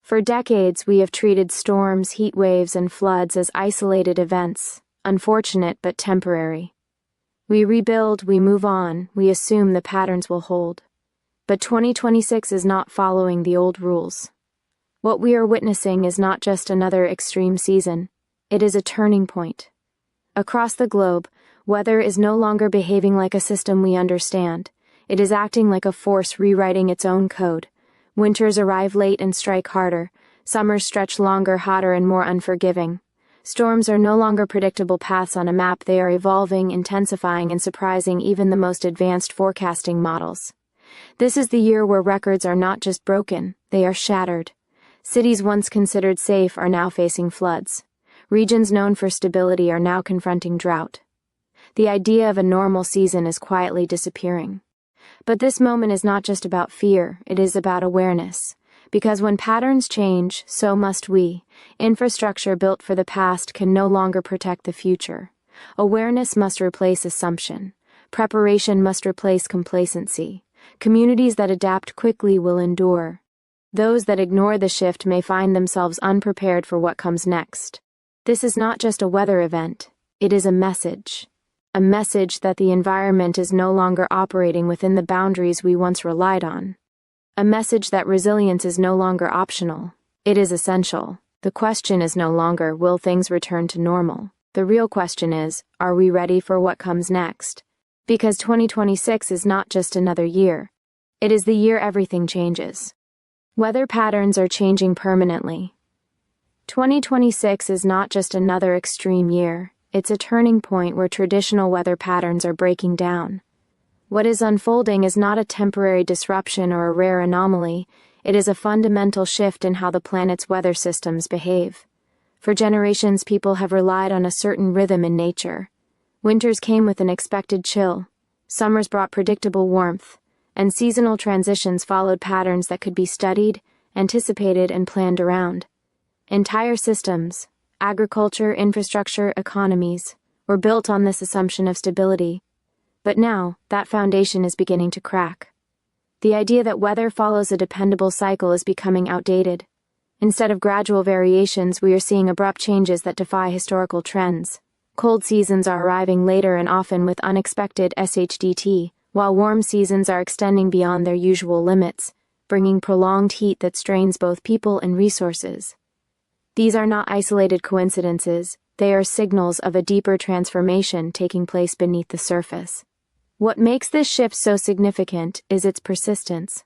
For decades, we have treated storms, heat waves, and floods as isolated events, unfortunate but temporary. We rebuild, we move on, we assume the patterns will hold. But 2026 is not following the old rules. What we are witnessing is not just another extreme season, it is a turning point. Across the globe, weather is no longer behaving like a system we understand. It is acting like a force rewriting its own code. Winters arrive late and strike harder. Summers stretch longer, hotter, and more unforgiving. Storms are no longer predictable paths on a map. They are evolving, intensifying, and surprising even the most advanced forecasting models. This is the year where records are not just broken, they are shattered. Cities once considered safe are now facing floods. Regions known for stability are now confronting drought. The idea of a normal season is quietly disappearing. But this moment is not just about fear, it is about awareness. Because when patterns change, so must we. Infrastructure built for the past can no longer protect the future. Awareness must replace assumption. Preparation must replace complacency. Communities that adapt quickly will endure. Those that ignore the shift may find themselves unprepared for what comes next. This is not just a weather event, it is a message. A message that the environment is no longer operating within the boundaries we once relied on. A message that resilience is no longer optional, it is essential. The question is no longer, will things return to normal? The real question is, are we ready for what comes next? Because 2026 is not just another year. It is the year everything changes. Weather patterns are changing permanently. 2026 is not just another extreme year. It's a turning point where traditional weather patterns are breaking down. What is unfolding is not a temporary disruption or a rare anomaly, it is a fundamental shift in how the planet's weather systems behave. For generations, people have relied on a certain rhythm in nature. Winters came with an expected chill, summers brought predictable warmth, and seasonal transitions followed patterns that could be studied, anticipated, and planned around. Entire systems, agriculture, infrastructure, economies, were built on this assumption of stability. But now, that foundation is beginning to crack. The idea that weather follows a dependable cycle is becoming outdated. Instead of gradual variations, we are seeing abrupt changes that defy historical trends. Cold seasons are arriving later and often with unexpected SHDT, while warm seasons are extending beyond their usual limits, bringing prolonged heat that strains both people and resources. These are not isolated coincidences, they are signals of a deeper transformation taking place beneath the surface. What makes this shift so significant is its persistence.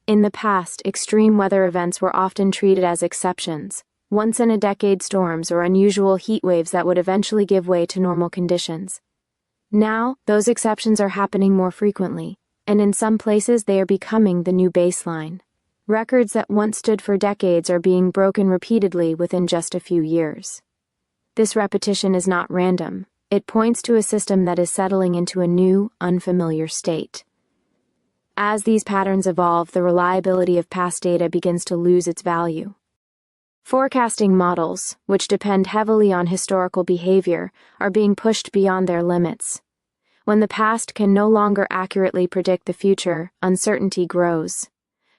In the past, extreme weather events were often treated as exceptions, once-in-a-decade storms or unusual heat waves that would eventually give way to normal conditions. Now, those exceptions are happening more frequently, and in some places they are becoming the new baseline. Records that once stood for decades are being broken repeatedly within just a few years. This repetition is not random. It points to a system that is settling into a new, unfamiliar state. As these patterns evolve, the reliability of past data begins to lose its value. Forecasting models, which depend heavily on historical behavior, are being pushed beyond their limits. When the past can no longer accurately predict the future, uncertainty grows.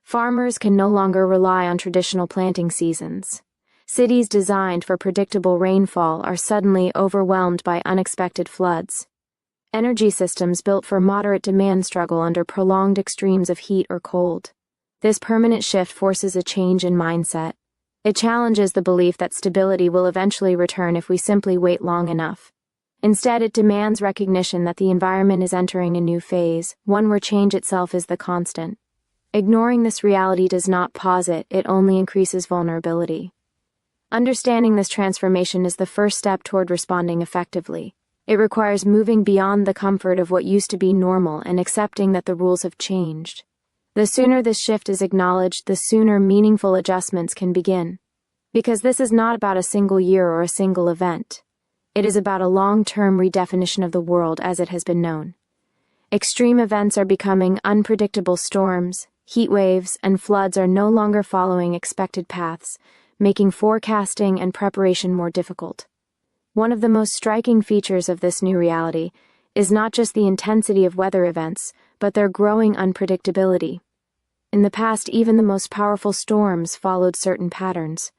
Farmers can no longer rely on traditional planting seasons. Cities designed for predictable rainfall are suddenly overwhelmed by unexpected floods. Energy systems built for moderate demand struggle under prolonged extremes of heat or cold. This permanent shift forces a change in mindset. It challenges the belief that stability will eventually return if we simply wait long enough. Instead, it demands recognition that the environment is entering a new phase, one where change itself is the constant. Ignoring this reality does not pause it, it only increases vulnerability. Understanding this transformation is the first step toward responding effectively. It requires moving beyond the comfort of what used to be normal and accepting that the rules have changed. The sooner this shift is acknowledged, the sooner meaningful adjustments can begin. Because this is not about a single year or a single event. It is about a long-term redefinition of the world as it has been known. Extreme events are becoming unpredictable storms. Heat waves and floods are no longer following expected paths, making forecasting and preparation more difficult. One of the most striking features of this new reality is not just the intensity of weather events, but their growing unpredictability. In the past, even the most powerful storms followed certain patterns.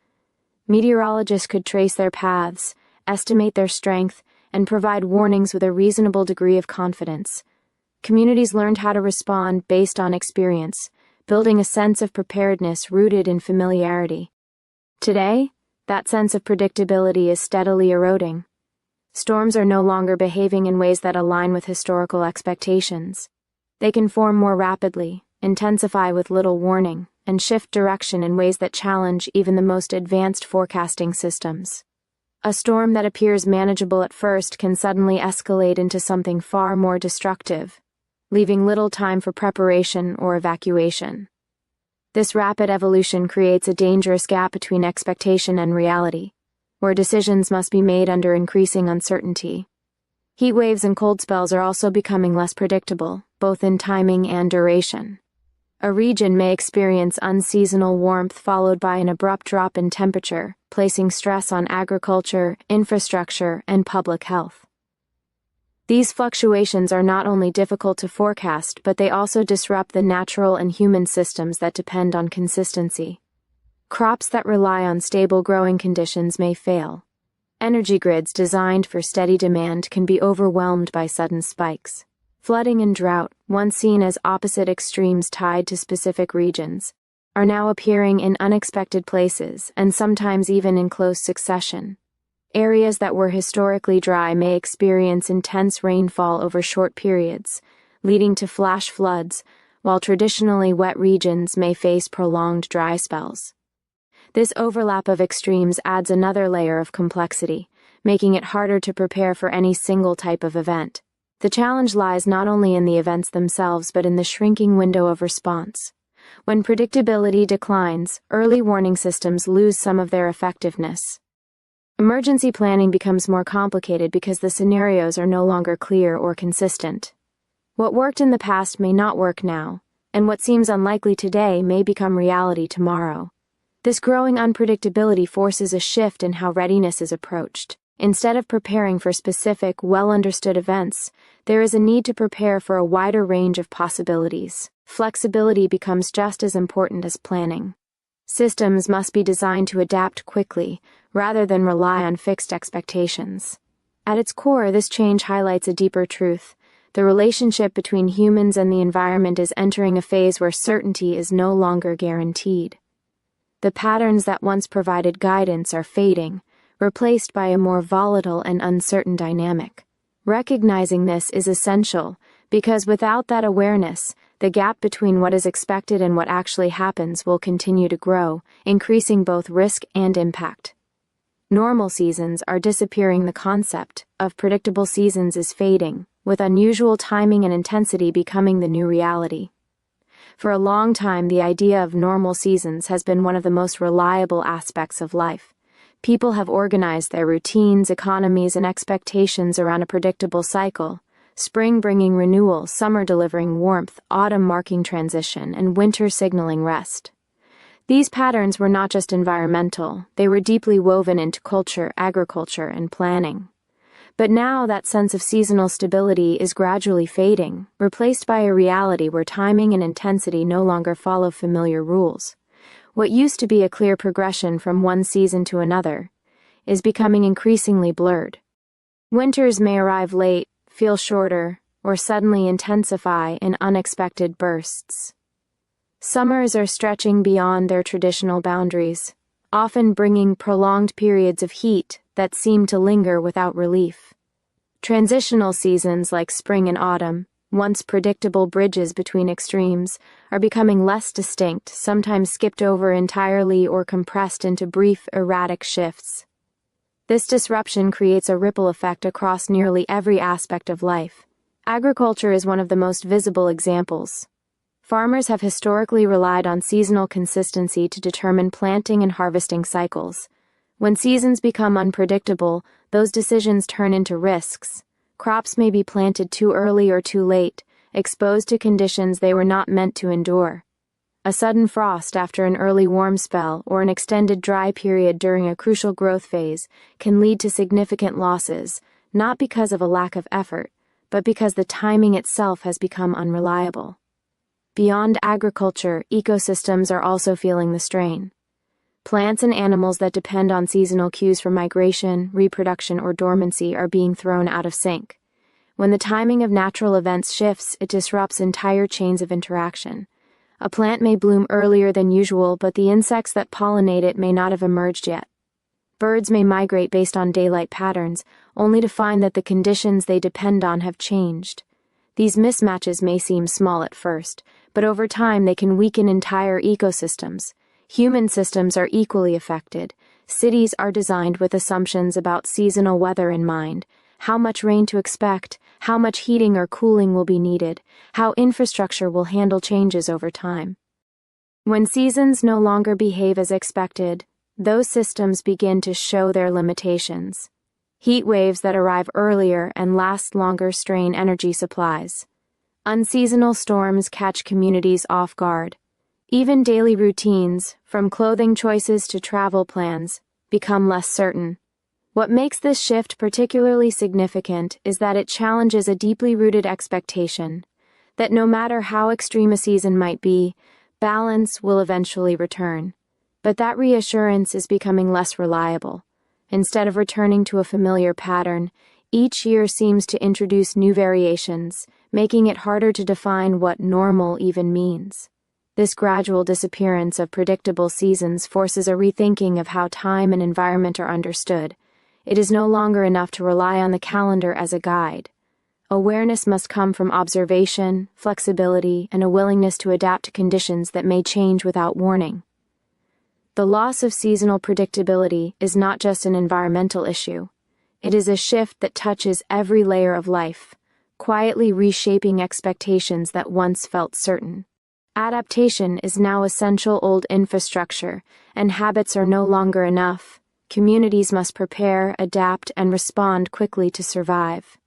Meteorologists could trace their paths, estimate their strength, and provide warnings with a reasonable degree of confidence. Communities learned how to respond based on experience, building a sense of preparedness rooted in familiarity. Today, that sense of predictability is steadily eroding. Storms are no longer behaving in ways that align with historical expectations. They can form more rapidly, intensify with little warning, and shift direction in ways that challenge even the most advanced forecasting systems. A storm that appears manageable at first can suddenly escalate into something far more destructive, leaving little time for preparation or evacuation. This rapid evolution creates a dangerous gap between expectation and reality, where decisions must be made under increasing uncertainty. Heat waves and cold spells are also becoming less predictable, both in timing and duration. A region may experience unseasonal warmth followed by an abrupt drop in temperature, placing stress on agriculture, infrastructure, and public health. These fluctuations are not only difficult to forecast, but they also disrupt the natural and human systems that depend on consistency. Crops that rely on stable growing conditions may fail. Energy grids designed for steady demand can be overwhelmed by sudden spikes. Flooding and drought, once seen as opposite extremes tied to specific regions, are now appearing in unexpected places and sometimes even in close succession. Areas that were historically dry may experience intense rainfall over short periods, leading to flash floods, while traditionally wet regions may face prolonged dry spells. This overlap of extremes adds another layer of complexity, making it harder to prepare for any single type of event. The challenge lies not only in the events themselves but in the shrinking window of response. When predictability declines, early warning systems lose some of their effectiveness. Emergency planning becomes more complicated because the scenarios are no longer clear or consistent. What worked in the past may not work now, and what seems unlikely today may become reality tomorrow. This growing unpredictability forces a shift in how readiness is approached. Instead of preparing for specific, well-understood events, there is a need to prepare for a wider range of possibilities. Flexibility becomes just as important as planning. Systems must be designed to adapt quickly, rather than rely on fixed expectations. At its core, this change highlights a deeper truth. The relationship between humans and the environment is entering a phase where certainty is no longer guaranteed. The patterns that once provided guidance are fading, replaced by a more volatile and uncertain dynamic. Recognizing this is essential, because without that awareness, the gap between what is expected and what actually happens will continue to grow, increasing both risk and impact. Normal seasons are disappearing. The concept of predictable seasons is fading, with unusual timing and intensity becoming the new reality. For a long time, the idea of normal seasons has been one of the most reliable aspects of life. People have organized their routines, economies, and expectations around a predictable cycle. Spring bringing renewal, summer delivering warmth, autumn marking transition, and winter signaling rest. These patterns were not just environmental, they were deeply woven into culture, agriculture, and planning. But now that sense of seasonal stability is gradually fading, replaced by a reality where timing and intensity no longer follow familiar rules. What used to be a clear progression from one season to another is becoming increasingly blurred. Winters may arrive late, feel shorter, or suddenly intensify in unexpected bursts. Summers are stretching beyond their traditional boundaries, often bringing prolonged periods of heat that seem to linger without relief. Transitional seasons like spring and autumn, once predictable bridges between extremes, are becoming less distinct, sometimes skipped over entirely or compressed into brief, erratic shifts. This disruption creates a ripple effect across nearly every aspect of life. Agriculture is one of the most visible examples. Farmers have historically relied on seasonal consistency to determine planting and harvesting cycles. When seasons become unpredictable, those decisions turn into risks. Crops may be planted too early or too late, exposed to conditions they were not meant to endure. A sudden frost after an early warm spell or an extended dry period during a crucial growth phase can lead to significant losses, not because of a lack of effort, but because the timing itself has become unreliable. Beyond agriculture, ecosystems are also feeling the strain. Plants and animals that depend on seasonal cues for migration, reproduction, or dormancy are being thrown out of sync. When the timing of natural events shifts, it disrupts entire chains of interaction. A plant may bloom earlier than usual, but the insects that pollinate it may not have emerged yet. Birds may migrate based on daylight patterns, only to find that the conditions they depend on have changed. These mismatches may seem small at first, but over time they can weaken entire ecosystems. Human systems are equally affected. Cities are designed with assumptions about seasonal weather in mind: how much rain to expect, how much heating or cooling will be needed, how infrastructure will handle changes over time. When seasons no longer behave as expected, those systems begin to show their limitations. Heat waves that arrive earlier and last longer strain energy supplies. Unseasonal storms catch communities off guard. Even daily routines, from clothing choices to travel plans, become less certain. What makes this shift particularly significant is that it challenges a deeply rooted expectation that no matter how extreme a season might be, balance will eventually return. But that reassurance is becoming less reliable. Instead of returning to a familiar pattern, each year seems to introduce new variations, making it harder to define what normal even means. This gradual disappearance of predictable seasons forces a rethinking of how time and environment are understood. It is no longer enough to rely on the calendar as a guide. Awareness must come from observation, flexibility, and a willingness to adapt to conditions that may change without warning. The loss of seasonal predictability is not just an environmental issue. It is a shift that touches every layer of life, quietly reshaping expectations that once felt certain. Adaptation is now essential old infrastructure, and habits are no longer enough. Communities must prepare, adapt, and respond quickly to survive.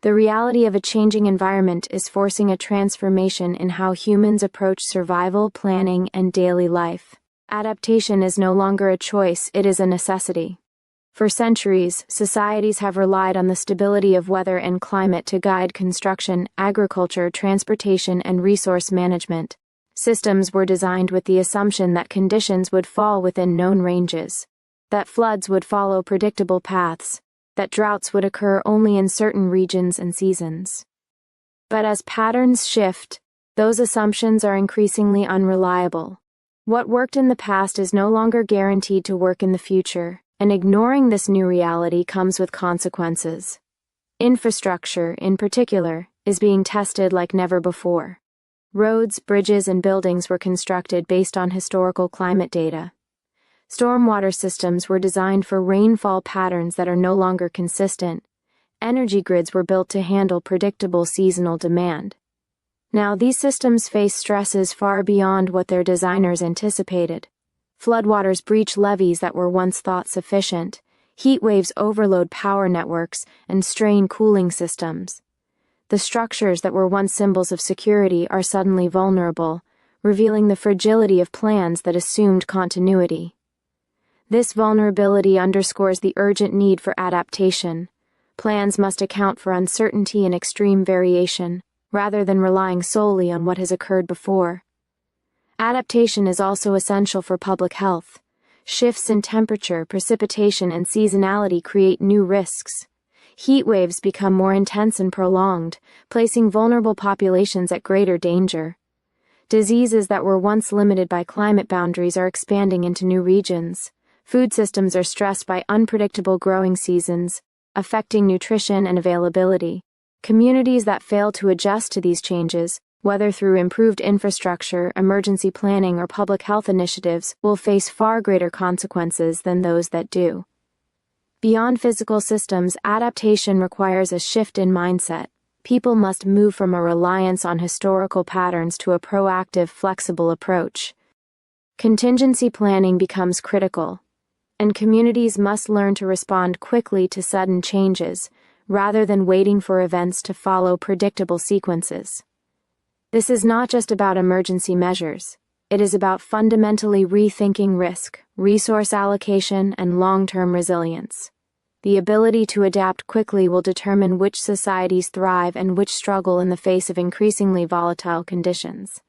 The reality of a changing environment is forcing a transformation in how humans approach survival, planning, and daily life. Adaptation is no longer a choice, it is a necessity. For centuries, societies have relied on the stability of weather and climate to guide construction, agriculture, transportation, and resource management. Systems were designed with the assumption that conditions would fall within known ranges, that floods would follow predictable paths, that droughts would occur only in certain regions and seasons. But as patterns shift, those assumptions are increasingly unreliable. What worked in the past is no longer guaranteed to work in the future, and ignoring this new reality comes with consequences. Infrastructure, in particular, is being tested like never before. Roads, bridges, and buildings were constructed based on historical climate data. Stormwater systems were designed for rainfall patterns that are no longer consistent. Energy grids were built to handle predictable seasonal demand. Now, these systems face stresses far beyond what their designers anticipated. Floodwaters breach levees that were once thought sufficient. Heat waves overload power networks and strain cooling systems. The structures that were once symbols of security are suddenly vulnerable, revealing the fragility of plans that assumed continuity. This vulnerability underscores the urgent need for adaptation. Plans must account for uncertainty and extreme variation, rather than relying solely on what has occurred before. Adaptation is also essential for public health. Shifts in temperature, precipitation, and seasonality create new risks. Heat waves become more intense and prolonged, placing vulnerable populations at greater danger. Diseases that were once limited by climate boundaries are expanding into new regions. Food systems are stressed by unpredictable growing seasons, affecting nutrition and availability. Communities that fail to adjust to these changes, whether through improved infrastructure, emergency planning, or public health initiatives, will face far greater consequences than those that do. Beyond physical systems, adaptation requires a shift in mindset. People must move from a reliance on historical patterns to a proactive, flexible approach. Contingency planning becomes critical, and communities must learn to respond quickly to sudden changes, rather than waiting for events to follow predictable sequences. This is not just about emergency measures. It is about fundamentally rethinking risk, resource allocation, and long-term resilience. The ability to adapt quickly will determine which societies thrive and which struggle in the face of increasingly volatile conditions.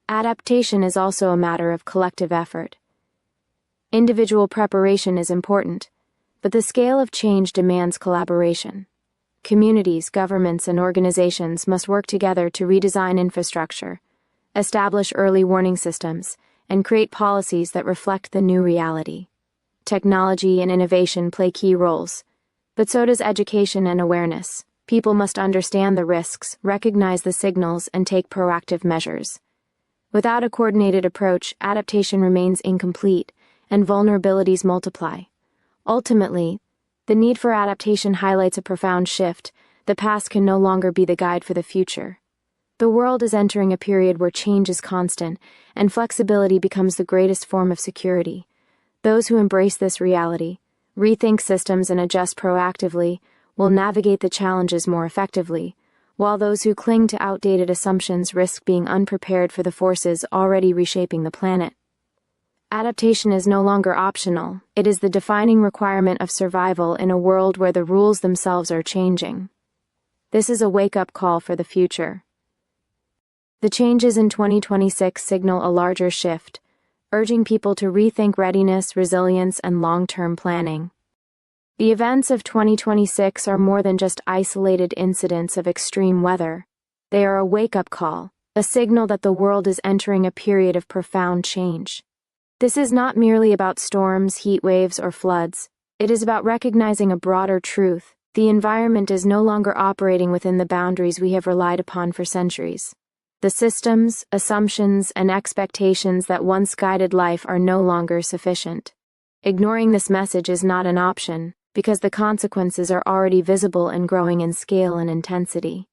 Adaptation is also a matter of collective effort. Individual preparation is important, but the scale of change demands collaboration. Communities, governments, and organizations must work together to redesign infrastructure, establish early warning systems, and create policies that reflect the new reality. Technology and innovation play key roles, but so does education and awareness. People must understand the risks, recognize the signals, and take proactive measures. Without a coordinated approach, adaptation remains incomplete, and vulnerabilities multiply. Ultimately, the need for adaptation highlights a profound shift. The past can no longer be the guide for the future. The world is entering a period where change is constant, and flexibility becomes the greatest form of security. Those who embrace this reality, rethink systems, and adjust proactively will navigate the challenges more effectively, while those who cling to outdated assumptions risk being unprepared for the forces already reshaping the planet. Adaptation is no longer optional. It is the defining requirement of survival in a world where the rules themselves are changing. This is a wake-up call for the future. The changes in 2026 signal a larger shift, urging people to rethink readiness, resilience, and long-term planning. The events of 2026 are more than just isolated incidents of extreme weather. They are a wake-up call, a signal that the world is entering a period of profound change. This is not merely about storms, heat waves, or floods. It is about recognizing a broader truth. The environment is no longer operating within the boundaries we have relied upon for centuries. The systems, assumptions, and expectations that once guided life are no longer sufficient. Ignoring this message is not an option, because the consequences are already visible and growing in scale and intensity.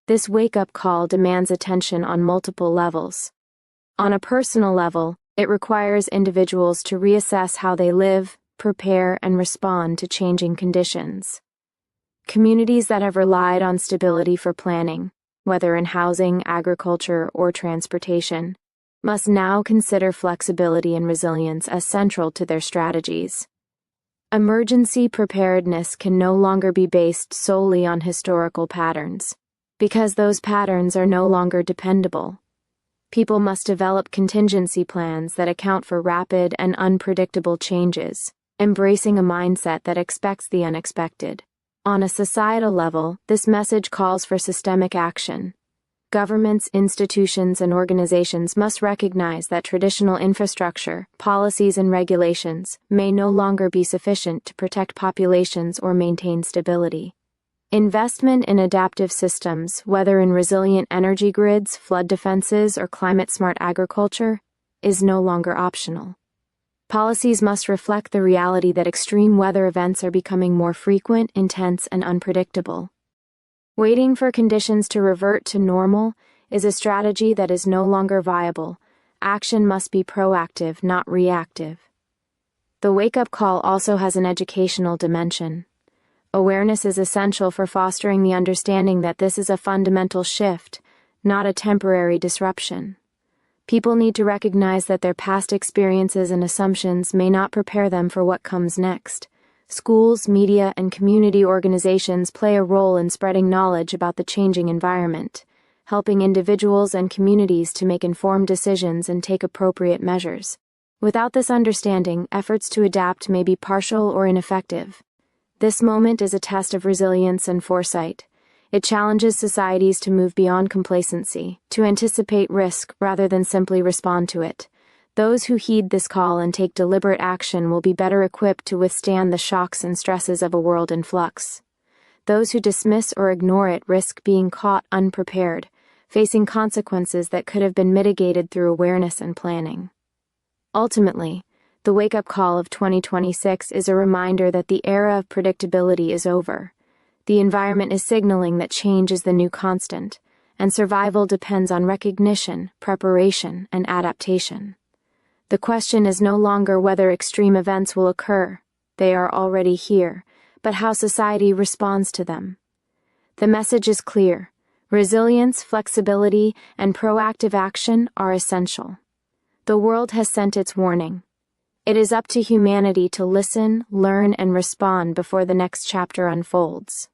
This wake-up call demands attention on multiple levels. On a personal level, it requires individuals to reassess how they live, prepare, and respond to changing conditions. Communities that have relied on stability for planning, whether in housing, agriculture, or transportation, must now consider flexibility and resilience as central to their strategies. Emergency preparedness can no longer be based solely on historical patterns, because those patterns are no longer dependable. People must develop contingency plans that account for rapid and unpredictable changes, embracing a mindset that expects the unexpected. On a societal level, this message calls for systemic action. Governments, institutions, and organizations must recognize that traditional infrastructure, policies, and regulations may no longer be sufficient to protect populations or maintain stability. Investment in adaptive systems, whether in resilient energy grids, flood defenses, or climate-smart agriculture, is no longer optional. Policies must reflect the reality that extreme weather events are becoming more frequent, intense, and unpredictable. Waiting for conditions to revert to normal is a strategy that is no longer viable. Action must be proactive, not reactive. The wake-up call also has an educational dimension. Awareness is essential for fostering the understanding that this is a fundamental shift, not a temporary disruption. People need to recognize that their past experiences and assumptions may not prepare them for what comes next. Schools, media, and community organizations play a role in spreading knowledge about the changing environment, helping individuals and communities to make informed decisions and take appropriate measures. Without this understanding, efforts to adapt may be partial or ineffective. This moment is a test of resilience and foresight. It challenges societies to move beyond complacency, to anticipate risk rather than simply respond to it. Those who heed this call and take deliberate action will be better equipped to withstand the shocks and stresses of a world in flux. Those who dismiss or ignore it risk being caught unprepared, facing consequences that could have been mitigated through awareness and planning. Ultimately, the wake-up call of 2026 is a reminder that the era of predictability is over. The environment is signaling that change is the new constant, and survival depends on recognition, preparation, and adaptation. The question is no longer whether extreme events will occur. They are already here, but how society responds to them. The message is clear. Resilience, flexibility, and proactive action are essential. The world has sent its warning. It is up to humanity to listen, learn, and respond before the next chapter unfolds.